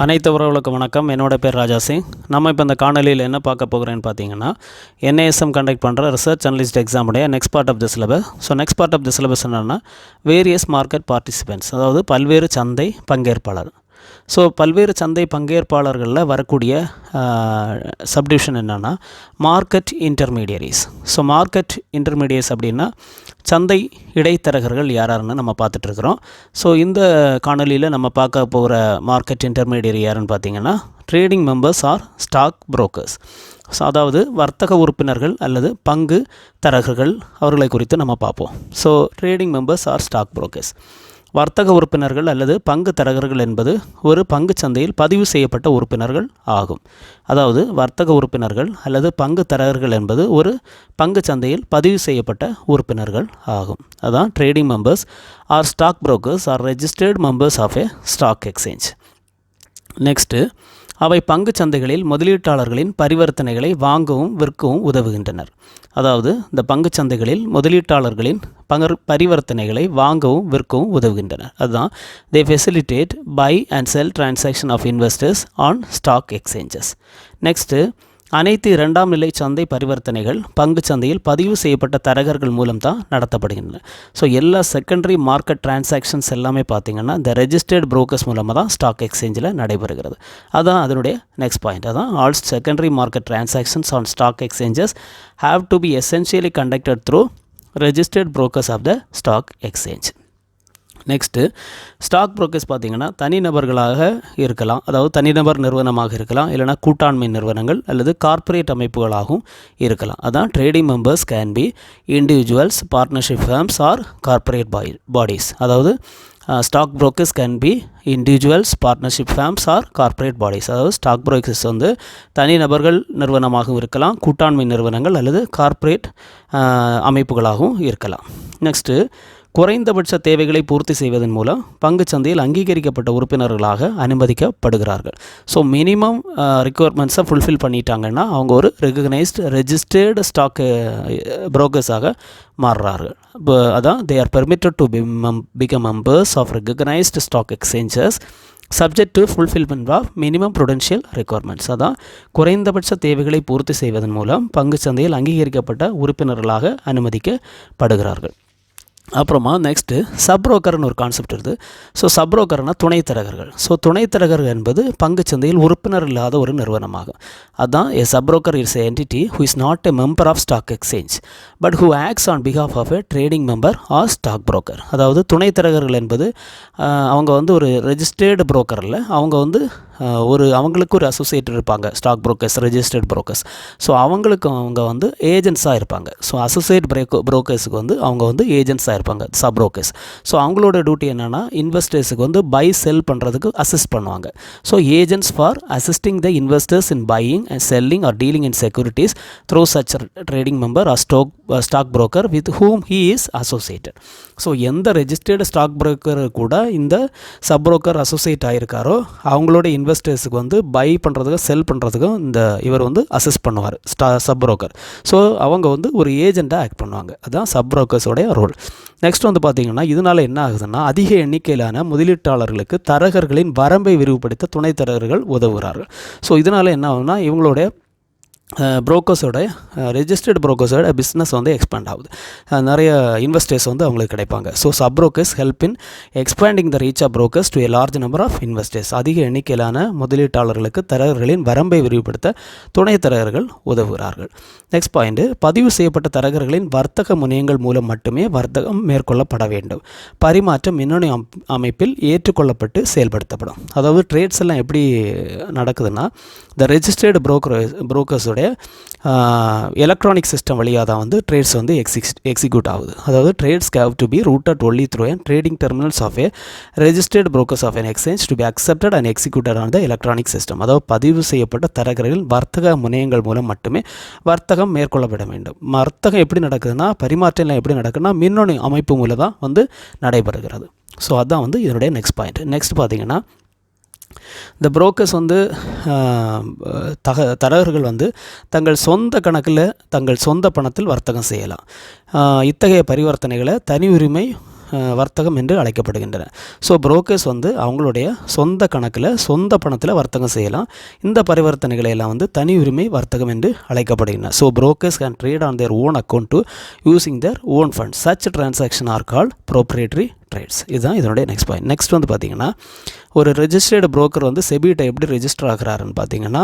அனைத்து உறவுகளுக்கும் வணக்கம். என்னோட பேர் ராஜா சிங். நம்ம இப்போ இந்த காணொலியில் என்ன பார்க்க போகிறேன்னு பார்த்தீங்கன்னா, NISM கண்டக்ட் பண்ணுற ரிசர்ச் அனலிஸ்ட் எக்ஸாமுடைய next part of the syllabus. So next part of the syllabus என்னென்னா, வேரியஸ் மார்க்கெட் பார்ட்டிசிபென்ட்ஸ், அதாவது பல்வேறு சந்தை பங்கேற்பாளர். ஸோ பல்வேறு சந்தை பங்கேற்பாளர்களில் வரக்கூடிய சப்டிவிஷன் என்னென்னா market intermediaries. So market intermediates அப்படின்னா சந்தை இடைத்தரகர்கள் யாருன்னு நம்ம பார்த்துட்ருக்குறோம். ஸோ இந்த காணொலியில் நம்ம பார்க்க போகிற மார்க்கெட் இன்டர்மீடியரி யாருன்னு பார்த்தீங்கன்னா trading members or stock brokers. So அதாவது வர்த்தக உறுப்பினர்கள் அல்லது பங்கு தரகர்கள் அவர்களை குறித்து நம்ம பார்ப்போம். So trading members or stock brokers. வர்த்தக உறுப்பினர்கள் அல்லது பங்கு தரகர்கள் என்பது ஒரு பங்கு சந்தையில் பதிவு செய்யப்பட்ட உறுப்பினர்கள் ஆகும். அதாவது வர்த்தக உறுப்பினர்கள் அல்லது பங்கு தரகர்கள் என்பது ஒரு பங்கு சந்தையில் பதிவு செய்யப்பட்ட உறுப்பினர்கள் ஆகும். அதான் trading members or stock brokers are registered members of a stock exchange. Next, அவை பங்கு சந்தைகளில் முதலீட்டாளர்களின் பரிவர்த்தனைகளை வாங்கவும் விற்கவும் உதவுகின்றனர். அதாவது இந்த பங்கு சந்தைகளில் முதலீட்டாளர்களின் பரிவர்த்தனைகளை வாங்கவும் விற்கவும் உதவுகின்றனர். அதுதான் they facilitate buy and sell transaction of investors on stock exchanges. Next, அனைத்து இரண்டாம் நிலை சந்தை பரிவர்த்தனைகள் பங்கு சந்தையில் பதிவு செய்யப்பட்ட தரகர்கள் மூலம் தான் நடத்தப்படுகின்றன. ஸோ எல்லா செகண்டரி மார்க்கெட் டிரான்சாக்ஷன்ஸ் எல்லாமே பார்த்திங்கன்னா இந்த ரெஜிஸ்டர்ட் புரோக்கர்ஸ் மூலமாக தான் ஸ்டாக் எக்ஸ்சேஞ்சில் நடைபெறுகிறது. அதான் அதனுடைய நெக்ஸ்ட் பாயிண்ட். அதான் all secondary market transactions on stock exchanges have to be essentially conducted through registered brokers of the stock exchange. Next, stock brokers பார்த்திங்கன்னா தனிநபர்களாக இருக்கலாம், அதாவது தனிநபர் நிறுவனமாக இருக்கலாம், இல்லைனா கூட்டாண்மை நிறுவனங்கள் அல்லது கார்ப்பரேட் அமைப்புகளாகவும் இருக்கலாம். அதான் trading members can be individuals, partnership firms or corporate bodies. அதாவது stock brokers can be individuals, partnership firms or corporate bodies. அதாவது ஸ்டாக் புரோக்கர்ஸ் வந்து தனிநபர்கள் நிறுவனமாகவும் இருக்கலாம், கூட்டாண்மை நிறுவனங்கள் அல்லது கார்ப்பரேட் அமைப்புகளாகவும் இருக்கலாம். நெக்ஸ்ட்டு, குறைந்தபட்ச தேவைகளை பூர்த்தி செய்வதன் மூலம் பங்குச்சந்தையில் அங்கீகரிக்கப்பட்ட உறுப்பினர்களாக அனுமதிக்கப்படுகிறார்கள். ஸோ மினிமம் ரிக்குவயர்மெண்ட்ஸை ஃபுல்ஃபில் பண்ணிட்டாங்கன்னா அவங்க ஒரு ரெஜிஸ்டர்டு ஸ்டாக் புரோக்கர்ஸாக மாறுறார்கள். அதான் they are permitted to become members of recognized stock exchanges subject to fulfillment of minimum prudential requirements. அதான் குறைந்தபட்ச தேவைகளை பூர்த்தி செய்வதன் மூலம் பங்குச்சந்தையில் அங்கீகரிக்கப்பட்ட உறுப்பினர்களாக அனுமதிக்கப்படுகிறார்கள். அப்புறமா நெக்ஸ்ட்டு சப்ரோக்கர்னு ஒரு கான்செப்ட் இருக்குது. ஸோ சப்ரோக்கர்னால் துணைத்தரகர்கள். ஸோ துணைத்தரகர்கள் என்பது பங்குச்சந்தையில் உறுப்பினர் இல்லாத ஒரு நிறுவனமாகும். அதுதான் a subbroker is a entity who is not a member of stock exchange but who acts on behalf of a trading member or stock broker. அதாவது துணைத்தரகர்கள் என்பது அவங்க வந்து ஒரு ரெஜிஸ்டர்டு புரோக்கர் இல்லை, அவங்க வந்து அவங்களுக்கு ஒரு அசோசியேட் இருப்பாங்க, stock brokers, registered brokers. So அவங்க வந்து ஏஜென்ட்ஸாக இருப்பாங்க. ஸோ அசோசியேட் புரோக்கர்ஸுக்கு வந்து அவங்க வந்து ஏஜென்ட்ஸாக இருப்பாங்க, சப் புரோக்கர்ஸ். ஸோ அவங்களோட டியூட்டி என்னென்னா இன்வெஸ்டர்ஸுக்கு வந்து பை செல் பண்ணுறதுக்கு அசிஸ்ட் பண்ணுவாங்க. So agents for assisting the investors in buying and selling or dealing in securities through such trading member or stock broker with whom he is associated. So எந்த registered stock broker கூட இந்த sub broker associate ஆகிருக்காரோ அவங்களோட இன்வெஸ்டர்ஸுக்கு வந்து by பண்ணுறதுக்கும் செல் பண்ணுறதுக்கும் இவர் வந்து assist பண்ணுவார், சப் புரோக்கர். ஸோ அவங்க வந்து ஒரு ஏஜெண்ட்டாக ஆக்ட் பண்ணுவாங்க. அதுதான் சப் புரோக்கர்ஸோடைய ரோல். நெக்ஸ்ட் வந்து பார்த்திங்கன்னா இதனால் என்ன ஆகுதுன்னா அதிக எண்ணிக்கையிலான முதலீட்டாளர்களுக்கு தரகர்களின் வரம்பை விரிவுபடுத்த துணைத் தரகர்கள் உதவுகிறார்கள். ஸோ இதனால் என்ன ஆகுதுன்னா இவங்களோட புரோக்கர்ஸோட ரெஜிஸ்டர்டு புரோக்கர்ஸோட பிஸ்னஸ் வந்து எக்ஸ்பேண்ட் ஆகுது, நிறைய இன்வெஸ்டர்ஸ் வந்து அவங்களுக்கு கிடைப்பாங்க. So sub brokers help in expanding the reach of brokers to a large number of investors. அதிக எண்ணிக்கையிலான முதலீட்டாளர்களுக்கு தரகர்களின் வரம்பை விரிவுபடுத்த துணை தரகர்கள் உதவுகிறார்கள். நெக்ஸ்ட் பாயிண்ட், பதிவு செய்யப்பட்ட தரகர்களின் வர்த்தக முனையங்கள் மூலம் மட்டுமே வர்த்தகம் மேற்கொள்ளப்பட வேண்டும். பரிமாற்றம் மின்னணு அமைப்பில் ஏற்றுக்கொள்ளப்பட்டு செயல்படுத்தப்படும். அதாவது ட்ரேட்ஸ் எல்லாம் எப்படி நடக்குதுன்னா த ரெஜிஸ்டர்டு புரோக்கர்ஸோட எலக்ட்ரானிக் சிஸ்டம் வழியாக தான் வந்து ட்ரேட்ஸ் வந்து எக்ஸிக்யூட் ஆகுது. அதாவது trades have to be routed only through and trading terminals of a registered brokers of an exchange to be accepted and executed on the electronic system. அதாவது பதிவு செய்யப்பட்ட தரகர்களின் வர்த்தக முனையங்கள் மூலம் மட்டுமே வர்த்தகம் மேற்கொள்ளப்பட வேண்டும். வர்த்தகம் எப்படி நடக்குதுன்னா பரிமாற்றம் எப்படி நடக்குதுன்னா மின்னணு அமைப்பு மூலம் தான் வந்து நடைபெறுகிறது. ஸோ அதுதான் வந்து இதனுடைய நெக்ஸ்ட் பாயிண்ட். நெக்ஸ்ட் பார்த்திங்கன்னா இந்த புரோக்கர்ஸ் வந்து தரகர்கள் வந்து தங்கள் சொந்த கணக்கில் தங்கள் சொந்த பணத்தில் வர்த்தகம் செய்யலாம். இத்தகைய பரிவர்த்தனைகளை தனி உரிமை வர்த்தகம் என்று அழைக்கப்படுகின்றன. ஸோ புரோக்கர்ஸ் வந்து அவங்களுடைய சொந்த கணக்கில் சொந்த பணத்தில் வர்த்தகம் செய்யலாம். இந்த பரிவர்த்தனைகளை எல்லாம் வந்து தனி உரிமை வர்த்தகம் என்று அழைக்கப்படுகின்றன. So brokers can trade on their own account to using their own fund. Such transaction are called proprietary trades. இதுதான் இதனுடைய நெக்ஸ்ட் பாயிண்ட். நெக்ஸ்ட் வந்து பார்த்திங்கன்னா ஒரு ரெஜிஸ்டர்டு புரோக்கர் வந்து செபிகிட்ட எப்படி ரெஜிஸ்டர் ஆகிறாருன்னு பார்த்தீங்கன்னா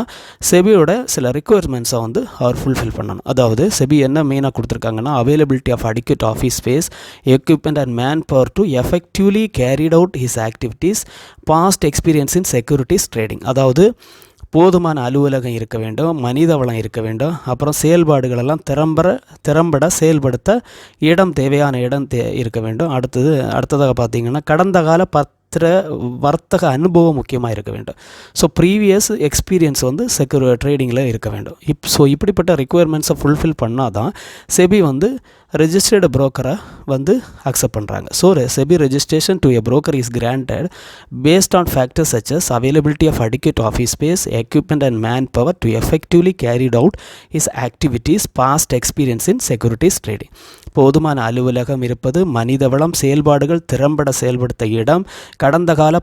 செபியோட சில ரிக்குவயர்மெண்ட்ஸை வந்து அவர் ஃபுல்ஃபில் பண்ணணும். அதாவது செபி என்ன மெயினாக கொடுத்துருக்காங்கன்னா availability of adequate office space, equipment and man power to effectively carried out his activities, past experience in securities trading. அதாவது போதுமான அலுவலகம் இருக்க வேண்டும், மனித வளம் இருக்க வேண்டும், அப்புறம் செயல்பாடுகளெல்லாம் திறம்பட செயல்படுத்த இடம் தேவையான இடம் இருக்க வேண்டும். அடுத்ததாக பார்த்திங்கன்னா கடந்த கால வர்த்தக அனுபவம் முக்கியமாக இருக்க வேண்டும். ஸோ ப்ரீவியஸ் எக்ஸ்பீரியன்ஸ் வந்து ட்ரேடிங்கில் இருக்க வேண்டும். ஸோ இப்படிப்பட்ட ரிக்குவயர்மெண்ட்ஸை ஃபுல்ஃபில் பண்ணால் தான் செபி வந்து ரெஜிஸ்டர்டு புரோக்கரை வந்து அக்செப்ட் பண்ணுறாங்க. So SEBI registration to a broker is granted based on factors such as availability of adequate office space, equipment and man power to effectively carried out is activities, past experience in securities trading. போதுமான அலுவலகம் இருப்பது, மனித வளம், செயல்பாடுகள் திறம்பட செயல்படுத்த இடம், கடந்த கால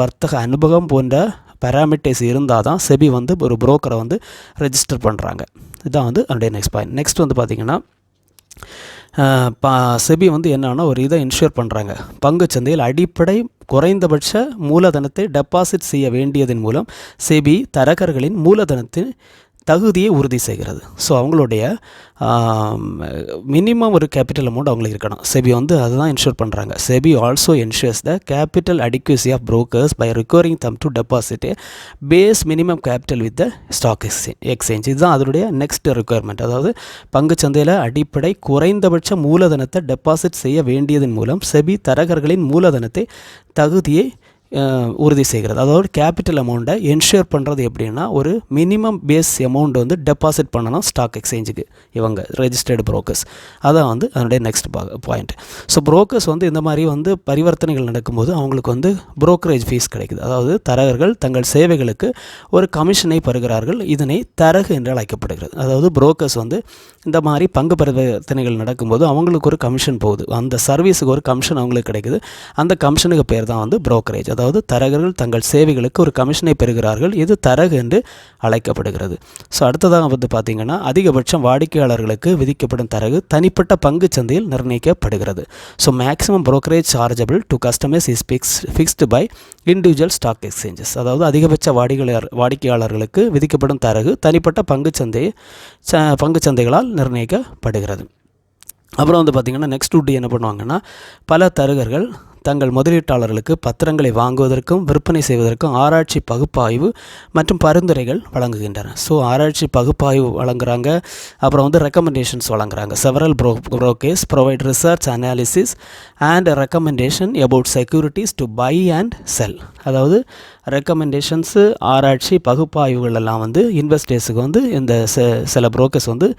வர்த்தக அனுபவம் போன்ற பேராமீட்டர்ஸ் இருந்தால் தான் செபி வந்து ஒரு புரோக்கரை வந்து ரெஜிஸ்டர் பண்ணுறாங்க. இதுதான் வந்து அதனுடைய நெக்ஸ்ட் பாயிண்ட். நெக்ஸ்ட் வந்து பார்த்திங்கன்னா செபி வந்து என்னன்னா ஒரு இதை இன்ஷூர் பண்ணுறாங்க. பங்குச்சந்தையில் அடிப்படை குறைந்தபட்ச மூலதனத்தை டெபாசிட் செய்ய வேண்டியதன் மூலம் செபி தரகர்களின் மூலதனத்தின் தகுதியை உறுதி செய்கிறது. ஸோ அவங்களுடைய மினிமம் ஒரு கேபிட்டல் அமௌண்ட் அவங்களுக்கு இருக்கணும். செபி வந்து அதுதான் இன்ஷூர் பண்ணுறாங்க. SEBI also ensures the capital adequacy of brokers by requiring them to deposit base minimum capital with the stock exchange. இதுதான் அதனுடைய நெக்ஸ்ட் ரிக்குவயர்மெண்ட். அதாவது பங்குச்சந்தையில் அடிப்படை குறைந்தபட்ச மூலதனத்தை டெபாசிட் செய்ய வேண்டியதன் மூலம் செபி தரகர்களின் மூலதனத்தை தகுதியை உறுதி செய்கிறது. அதாவது கேபிட்டல் அமௌண்ட்டை என்ஷூர் பண்ணுறது எப்படின்னா ஒரு மினிமம் பேஸ் அமௌண்ட் வந்து டெபாசிட் பண்ணணும் ஸ்டாக் எக்ஸ்சேஞ்சுக்கு இவங்க ரெஜிஸ்டர்டு புரோக்கர்ஸ். அதான் வந்து அதனுடைய நெக்ஸ்ட் பாயிண்ட். ஸோ புரோக்கர்ஸ் வந்து இந்த மாதிரி வந்து பரிவர்த்தனைகள் நடக்கும்போது அவங்களுக்கு வந்து புரோக்கரேஜ் ஃபீஸ் கிடைக்குது. அதாவது தரகர்கள் தங்கள் சேவைகளுக்கு ஒரு கமிஷனை பெறுகிறார்கள். இதனை தரகு என்று அழைக்கப்படுகிறது. அதாவது புரோக்கர்ஸ் வந்து இந்த மாதிரி பங்கு பரிவர்த்தனைகள் நடக்கும்போது அவங்களுக்கு ஒரு கமிஷன் போகுது. அந்த சர்வீஸுக்கு ஒரு கமிஷன் அவங்களுக்கு கிடைக்குது. அந்த கமிஷனுக்கு பேர் தான் வந்து புரோக்கரேஜ். அதாவது தரகர்கள் தங்கள் சேவைகளுக்கு ஒரு கமிஷனை பெறுகிறார்கள். இது தரகு என்று அழைக்கப்படுகிறது. ஸோ அடுத்ததாக வந்து பார்த்திங்கன்னா அதிகபட்சம் வாடிக்கையாளர்களுக்கு விதிக்கப்படும் தரகு தனிப்பட்ட பங்கு சந்தையில் நிர்ணயிக்கப்படுகிறது. So maximum brokerage chargeable to customers is fixed by individual stock exchanges. அதாவது அதிகபட்ச வாடிக்கையாளர்களுக்கு விதிக்கப்படும் தரகு தனிப்பட்ட பங்கு சந்தைகளால் நிர்ணயிக்கப்படுகிறது. அப்புறம் வந்து பார்த்திங்கன்னா நெக்ஸ்ட் டூட்டி என்ன பண்ணுவாங்கன்னா பல தரகர்கள் தங்கள் முதலீட்டாளர்களுக்கு பத்திரங்களை வாங்குவதற்கும் விற்பனை செய்வதற்கும் ஆராய்ச்சி பகுப்பாய்வு மற்றும் பரிந்துரைகள் வழங்குகின்றன. ஸோ ஆராய்ச்சி பகுப்பாய்வு வழங்குறாங்க. அப்புறம் வந்து ரெக்கமெண்டேஷன்ஸ் வழங்குறாங்க. Several brokers provide research analysis and recommendation about securities to buy and sell. அதாவது ரெக்கமெண்டேஷன்ஸு ஆராய்ச்சி பகுப்பாய்வுகள் எல்லாம் வந்து இன்வெஸ்டர்ஸுக்கு வந்து இந்த சில புரோக்கர்ஸ் வந்து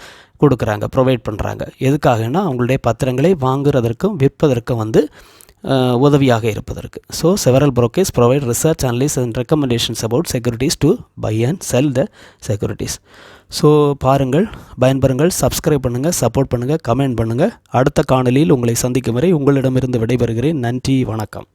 கொடுக்குறாங்க, ப்ரொவைட் பண்ணுறாங்க. எதுக்காகனா அவங்களுடைய பத்திரங்களை வாங்குறதற்கும் விற்பதற்கும் வந்து உதவியாக இருப்பதற்கு. So several brokers provide research analysis and recommendations about securities to buy and sell the securities. So பாருங்கள், பயன்பெறுங்கள், சப்ஸ்கிரைப் பண்ணுங்கள், சப்போர்ட் பண்ணுங்கள், கமெண்ட் பண்ணுங்கள். அடுத்த காணொலியில் உங்களை சந்திக்கும் வரை உங்களிடமிருந்து விடைபெறுகிறேன். நன்றி, வணக்கம்.